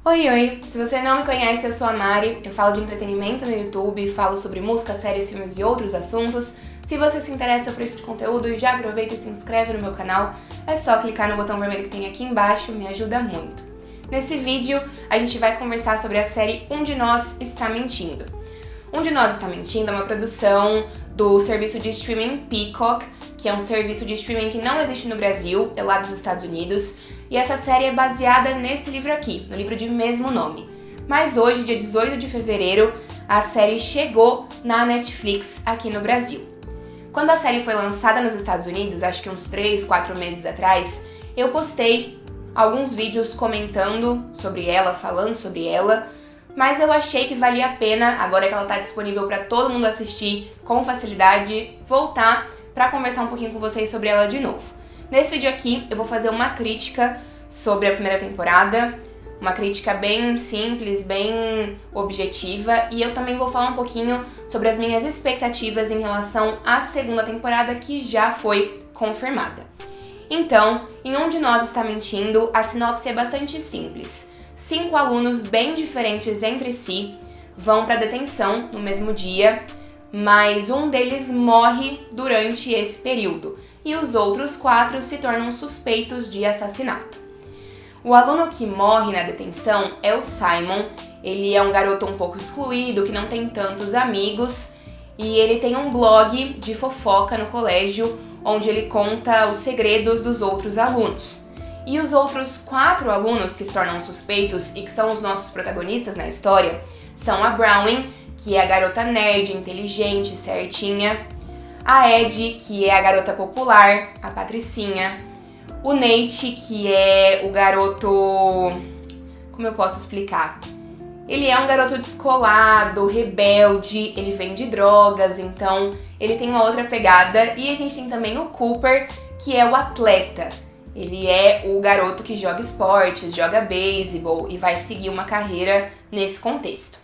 Oi, oi! Se você não me conhece, eu sou a Mari, eu falo de entretenimento no YouTube, falo sobre música, séries, filmes e outros assuntos. Se você se interessa por esse tipo de conteúdo, já aproveita e se inscreve no meu canal, é só clicar no botão vermelho que tem aqui embaixo, me ajuda muito. Nesse vídeo, a gente vai conversar sobre a série Um de Nós Está Mentindo. Um de Nós Está Mentindo é uma produção do serviço de streaming Peacock, que é um serviço de streaming que não existe no Brasil, é lá dos Estados Unidos, e essa série é baseada nesse livro aqui, no livro de mesmo nome. Mas hoje, dia 18 de fevereiro, a série chegou na Netflix aqui no Brasil. Quando a série foi lançada nos Estados Unidos, acho que uns 3, 4 meses atrás, eu postei alguns vídeos comentando sobre ela, falando sobre ela, mas eu achei que valia a pena, agora que ela está disponível para todo mundo assistir com facilidade, voltar para conversar um pouquinho com vocês sobre ela de novo. Nesse vídeo aqui eu vou fazer uma crítica sobre a primeira temporada, uma crítica bem simples, bem objetiva, e eu também vou falar um pouquinho sobre as minhas expectativas em relação à segunda temporada que já foi confirmada. Então, em Um de Nós Está Mentindo, a sinopse é bastante simples. 5 alunos bem diferentes entre si vão para detenção no mesmo dia, mas um deles morre durante esse período e os outros 4 se tornam suspeitos de assassinato. O aluno que morre na detenção é o Simon. Ele é um garoto um pouco excluído, que não tem tantos amigos, e ele tem um blog de fofoca no colégio, onde ele conta os segredos dos outros alunos. E os outros 4 alunos que se tornam suspeitos e que são os nossos protagonistas na história são a Brownie, que é a garota nerd, inteligente, certinha, a Ed, que é a garota popular, a Patricinha, o Nate, que é o garoto... como eu posso explicar? Ele é um garoto descolado, rebelde, ele vende drogas, então ele tem uma outra pegada. E a gente tem também o Cooper, que é o atleta. Ele é o garoto que joga esportes, joga beisebol e vai seguir uma carreira nesse contexto.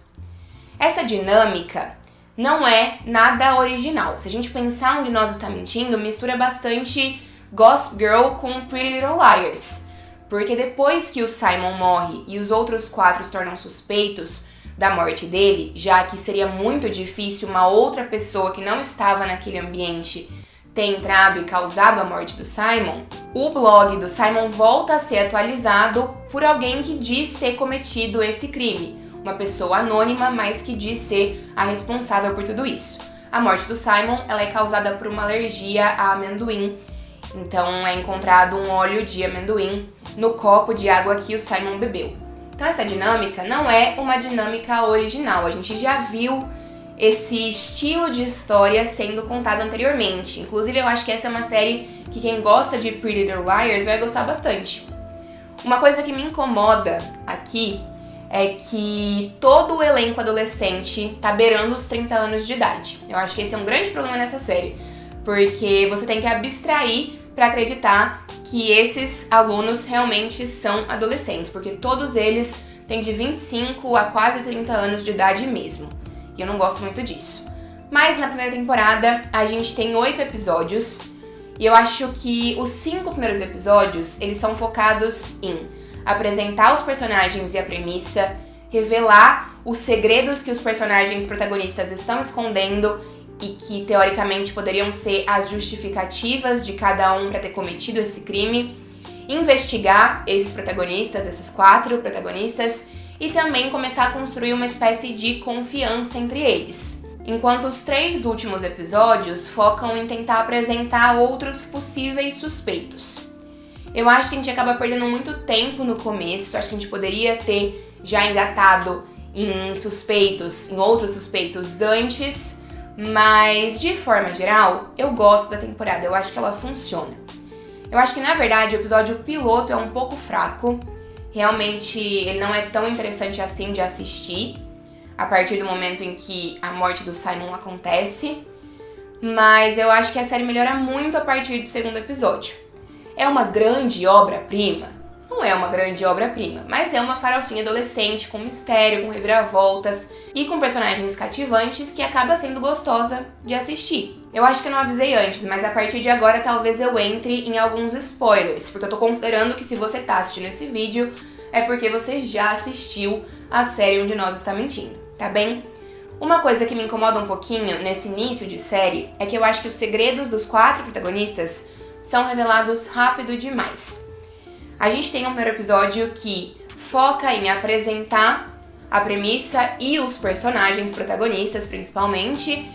Essa dinâmica não é nada original. Se a gente pensar Onde Nós Está Mentindo, mistura bastante Gossip Girl com Pretty Little Liars. Porque depois que o Simon morre e os outros 4 se tornam suspeitos da morte dele, já que seria muito difícil uma outra pessoa que não estava naquele ambiente ter entrado e causado a morte do Simon, o blog do Simon volta a ser atualizado por alguém que diz ter cometido esse crime. Uma pessoa anônima, mas que diz ser a responsável por tudo isso. A morte do Simon ela é causada por uma alergia a amendoim. Então é encontrado um óleo de amendoim no copo de água que o Simon bebeu. Então essa dinâmica não é uma dinâmica original. A gente já viu esse estilo de história sendo contado anteriormente. Inclusive eu acho que essa é uma série que quem gosta de Pretty Little Liars vai gostar bastante. Uma coisa que me incomoda aqui é que todo o elenco adolescente tá beirando os 30 anos de idade. Eu acho que esse é um grande problema nessa série, porque você tem que abstrair para acreditar que esses alunos realmente são adolescentes, porque todos eles têm de 25 a quase 30 anos de idade mesmo. E eu não gosto muito disso. Mas na primeira temporada a gente tem 8 episódios, e eu acho que os 5 primeiros episódios eles são focados em apresentar os personagens e a premissa, revelar os segredos que os personagens protagonistas estão escondendo e que teoricamente poderiam ser as justificativas de cada um para ter cometido esse crime, investigar esses protagonistas, esses 4 protagonistas, e também começar a construir uma espécie de confiança entre eles. Enquanto os 3 últimos episódios focam em tentar apresentar outros possíveis suspeitos. Eu acho que a gente acaba perdendo muito tempo no começo, acho que a gente poderia ter já engatado em suspeitos, em outros suspeitos antes, mas de forma geral, eu gosto da temporada, eu acho que ela funciona. Eu acho que na verdade o episódio piloto é um pouco fraco, realmente ele não é tão interessante assim de assistir, a partir do momento em que a morte do Simon acontece, mas eu acho que a série melhora muito a partir do segundo episódio. É uma grande obra-prima? Não é uma grande obra-prima, mas é uma farofinha adolescente com mistério, com reviravoltas e com personagens cativantes que acaba sendo gostosa de assistir. Eu acho que eu não avisei antes, mas a partir de agora talvez eu entre em alguns spoilers, porque eu tô considerando que se você tá assistindo esse vídeo, é porque você já assistiu a série Onde Nós Está Mentindo, tá bem? Uma coisa que me incomoda um pouquinho nesse início de série é que eu acho que os segredos dos 4 protagonistas são revelados rápido demais. A gente tem um primeiro episódio que foca em apresentar a premissa e os personagens protagonistas, principalmente.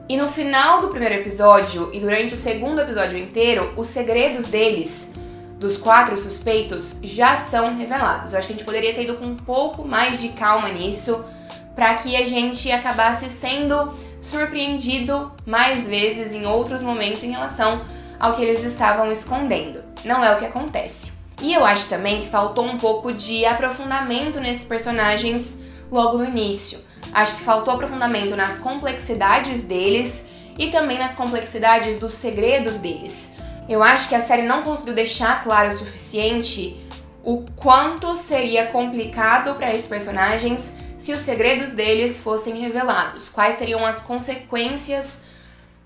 E no final do primeiro episódio e durante o segundo episódio inteiro, os segredos deles, dos 4 suspeitos, já são revelados. Eu acho que a gente poderia ter ido com um pouco mais de calma nisso, para que a gente acabasse sendo surpreendido mais vezes em outros momentos em relação ao que eles estavam escondendo. Não é o que acontece. E eu acho também que faltou um pouco de aprofundamento nesses personagens logo no início. Acho que faltou aprofundamento nas complexidades deles e também nas complexidades dos segredos deles. Eu acho que a série não conseguiu deixar claro o suficiente o quanto seria complicado para esses personagens se os segredos deles fossem revelados. Quais seriam as consequências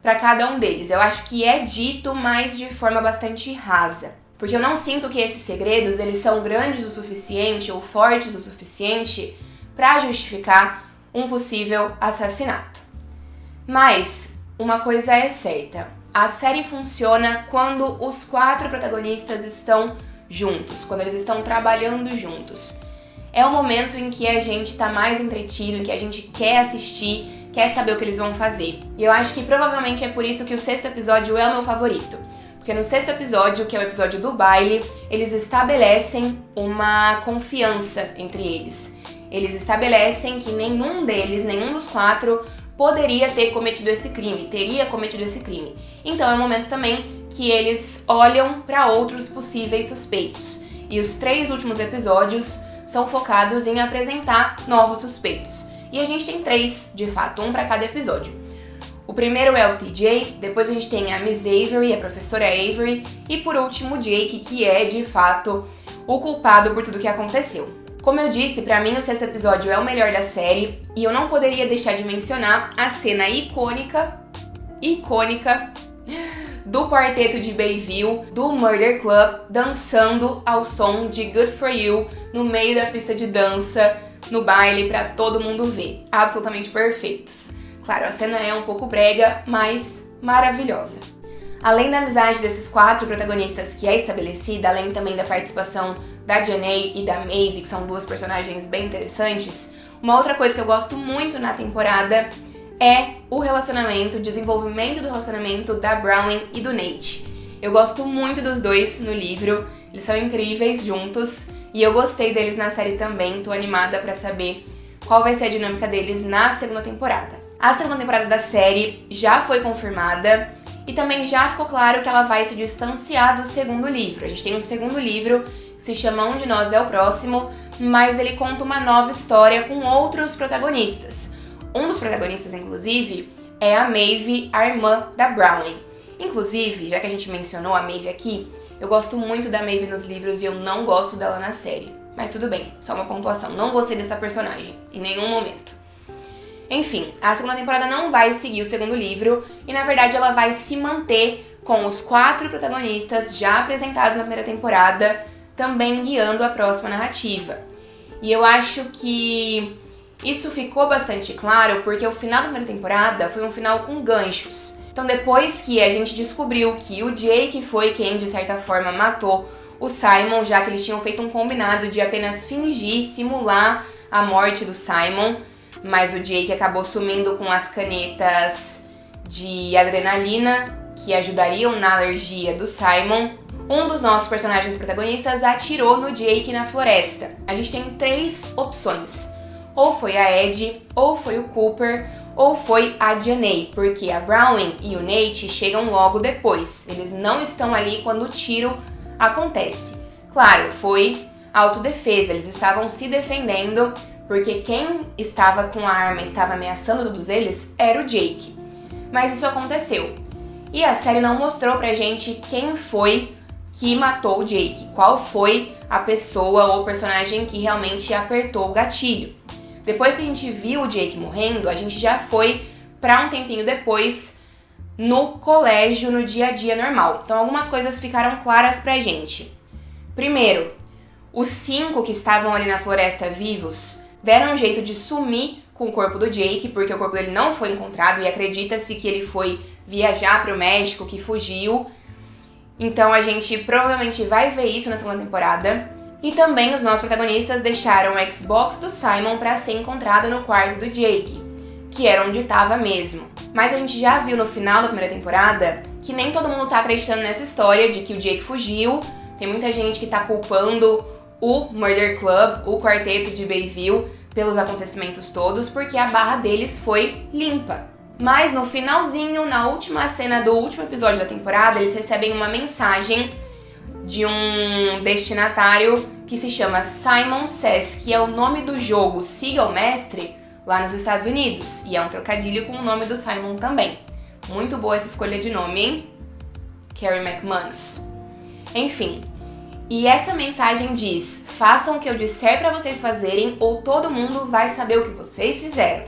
para cada um deles. Eu acho que é dito, mas de forma bastante rasa. Porque eu não sinto que esses segredos eles são grandes o suficiente ou fortes o suficiente para justificar um possível assassinato. Mas uma coisa é certa, a série funciona quando os 4 protagonistas estão juntos, quando eles estão trabalhando juntos. É o momento em que a gente tá mais entretido, em que a gente quer assistir, quer saber o que eles vão fazer. E eu acho que provavelmente é por isso que o 6º episódio é o meu favorito. Porque no 6º episódio, que é o episódio do baile, eles estabelecem uma confiança entre eles. Eles estabelecem que nenhum dos 4, poderia ter cometido esse crime, teria cometido esse crime. Então é um momento também que eles olham para outros possíveis suspeitos. E os 3 últimos episódios são focados em apresentar novos suspeitos. E a gente tem 3, de fato, um para cada episódio. O primeiro é o TJ, depois a gente tem a Miss Avery, a professora Avery, e por último o Jake, que é, de fato, o culpado por tudo que aconteceu. Como eu disse, pra mim o 6º episódio é o melhor da série, e eu não poderia deixar de mencionar a cena icônica do quarteto de Bayville, do Murder Club, dançando ao som de Good For You no meio da pista de dança, no baile, pra todo mundo ver. Absolutamente perfeitos. Claro, a cena é um pouco brega, mas maravilhosa. Além da amizade desses 4 protagonistas que é estabelecida, além também da participação da Janae e da Maeve, que são 2 personagens bem interessantes, uma outra coisa que eu gosto muito na temporada é o desenvolvimento do relacionamento da Browning e do Nate. Eu gosto muito dos 2 no livro, eles são incríveis juntos e eu gostei deles na série também, tô animada pra saber qual vai ser a dinâmica deles na 2ª temporada. A 2ª temporada da série já foi confirmada e também já ficou claro que ela vai se distanciar do 2º livro. A gente tem um 2º livro que se chama Onde Nós é o Próximo, mas ele conta uma nova história com outros protagonistas. Um dos protagonistas, inclusive, é a Maeve, a irmã da Browning. Inclusive, já que a gente mencionou a Maeve aqui, eu gosto muito da Maeve nos livros e eu não gosto dela na série. Mas tudo bem, só uma pontuação. Não gostei dessa personagem, em nenhum momento. Enfim, a 2ª temporada não vai seguir o 2º livro e, na verdade, ela vai se manter com os 4 protagonistas já apresentados na primeira temporada, também guiando a próxima narrativa. E eu acho que isso ficou bastante claro porque o final da primeira temporada foi um final com ganchos. Então, depois que a gente descobriu que o Jake foi quem, de certa forma, matou o Simon, já que eles tinham feito um combinado de apenas fingir, simular a morte do Simon, mas o Jake acabou sumindo com as canetas de adrenalina que ajudariam na alergia do Simon. Um dos nossos personagens protagonistas atirou no Jake na floresta. A gente tem 3 opções. Ou foi a Ed, ou foi o Cooper, ou foi a Janae, porque a Browning e o Nate chegam logo depois. Eles não estão ali quando o tiro acontece. Claro, foi autodefesa, eles estavam se defendendo, porque quem estava com a arma e estava ameaçando todos eles era o Jake. Mas isso aconteceu. E a série não mostrou pra gente quem foi que matou o Jake, qual foi a pessoa ou personagem que realmente apertou o gatilho. Depois que a gente viu o Jake morrendo, a gente já foi pra um tempinho depois no colégio, no dia a dia normal. Então algumas coisas ficaram claras pra gente. Primeiro, Os 5 que estavam ali na floresta vivos deram um jeito de sumir com o corpo do Jake, porque o corpo dele não foi encontrado e acredita-se que ele foi viajar para o México, que fugiu. Então a gente provavelmente vai ver isso na segunda temporada. E também os nossos protagonistas deixaram o Xbox do Simon para ser encontrado no quarto do Jake, que era onde estava mesmo. Mas a gente já viu no final da primeira temporada que nem todo mundo tá acreditando nessa história de que o Jake fugiu. Tem muita gente que tá culpando o Murder Club, o quarteto de Bayville, pelos acontecimentos todos, porque a barra deles foi limpa. Mas no finalzinho, na última cena do último episódio da temporada, eles recebem uma mensagem de um destinatário que se chama Simon Says, que é o nome do jogo Siga o Mestre lá nos Estados Unidos. E é um trocadilho com o nome do Simon também. Muito boa essa escolha de nome, hein? Carrie McManus. Enfim, e essa mensagem diz: façam o que eu disser pra vocês fazerem ou todo mundo vai saber o que vocês fizeram.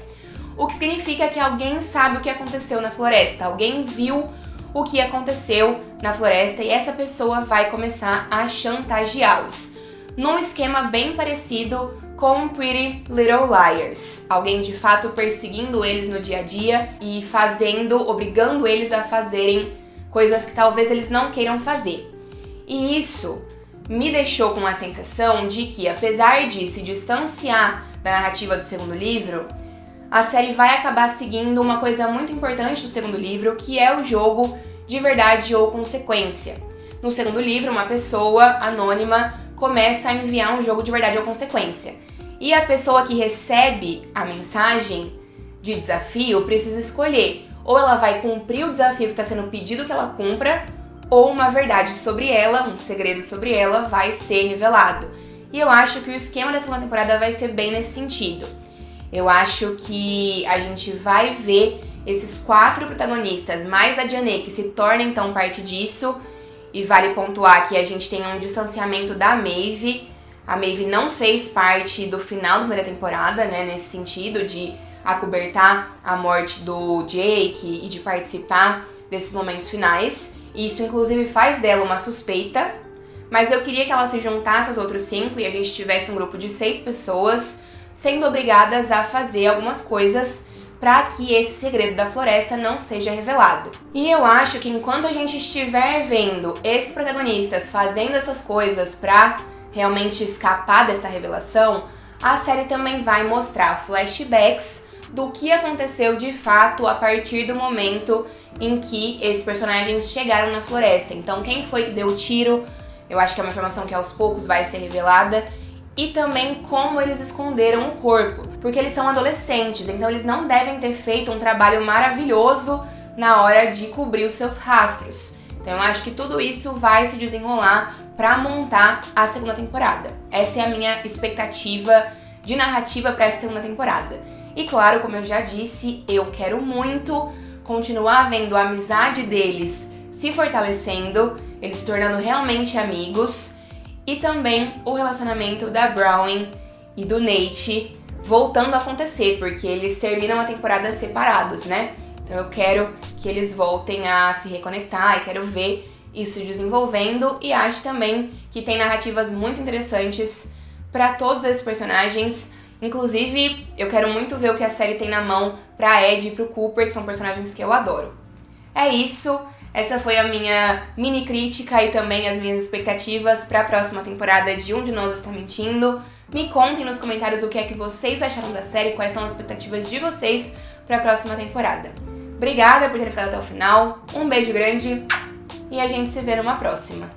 O que significa que alguém sabe o que aconteceu na floresta, alguém viu o que aconteceu na floresta e essa pessoa vai começar a chantageá-los. Num esquema bem parecido com Pretty Little Liars. Alguém de fato perseguindo eles no dia a dia e obrigando eles a fazerem coisas que talvez eles não queiram fazer. E isso me deixou com a sensação de que, apesar de se distanciar da narrativa do segundo livro, a série vai acabar seguindo uma coisa muito importante do segundo livro, que é o jogo de verdade ou consequência. No segundo livro, uma pessoa anônima começa a enviar um jogo de verdade ou consequência. E a pessoa que recebe a mensagem de desafio precisa escolher. Ou ela vai cumprir o desafio que está sendo pedido que ela cumpra, ou uma verdade sobre ela, um segredo sobre ela, vai ser revelado. E eu acho que o esquema da segunda temporada vai ser bem nesse sentido. Eu acho que a gente vai ver esses 4 protagonistas, mais a Diane, que se torna então parte disso. E vale pontuar que a gente tem um distanciamento da Maeve. A Maeve não fez parte do final da primeira temporada, né, nesse sentido de acobertar a morte do Jake e de participar desses momentos finais. E isso, inclusive, faz dela uma suspeita. Mas eu queria que ela se juntasse aos outros 5 e a gente tivesse um grupo de 6 pessoas sendo obrigadas a fazer algumas coisas para que esse segredo da floresta não seja revelado. E eu acho que enquanto a gente estiver vendo esses protagonistas fazendo essas coisas para realmente escapar dessa revelação, a série também vai mostrar flashbacks do que aconteceu de fato a partir do momento em que esses personagens chegaram na floresta. Então, quem foi que deu o tiro? Eu acho que é uma informação que aos poucos vai ser revelada. E também como eles esconderam o corpo, porque eles são adolescentes, então eles não devem ter feito um trabalho maravilhoso na hora de cobrir os seus rastros. Então eu acho que tudo isso vai se desenrolar para montar a segunda temporada. Essa é a minha expectativa de narrativa para essa segunda temporada. E claro, como eu já disse, eu quero muito continuar vendo a amizade deles se fortalecendo, eles se tornando realmente amigos. E também o relacionamento da Browning e do Nate voltando a acontecer, porque eles terminam a temporada separados, né? Então eu quero que eles voltem a se reconectar e quero ver isso se desenvolvendo. E acho também que tem narrativas muito interessantes para todos esses personagens. Inclusive, eu quero muito ver o que a série tem na mão pra Ed e pro Cooper, que são personagens que eu adoro. É isso. Essa foi a minha mini crítica e também as minhas expectativas para a próxima temporada de Um de Nós Está Mentindo. Me contem nos comentários o que é que vocês acharam da série, quais são as expectativas de vocês para a próxima temporada. Obrigada por terem ficado até o final, um beijo grande e a gente se vê numa próxima.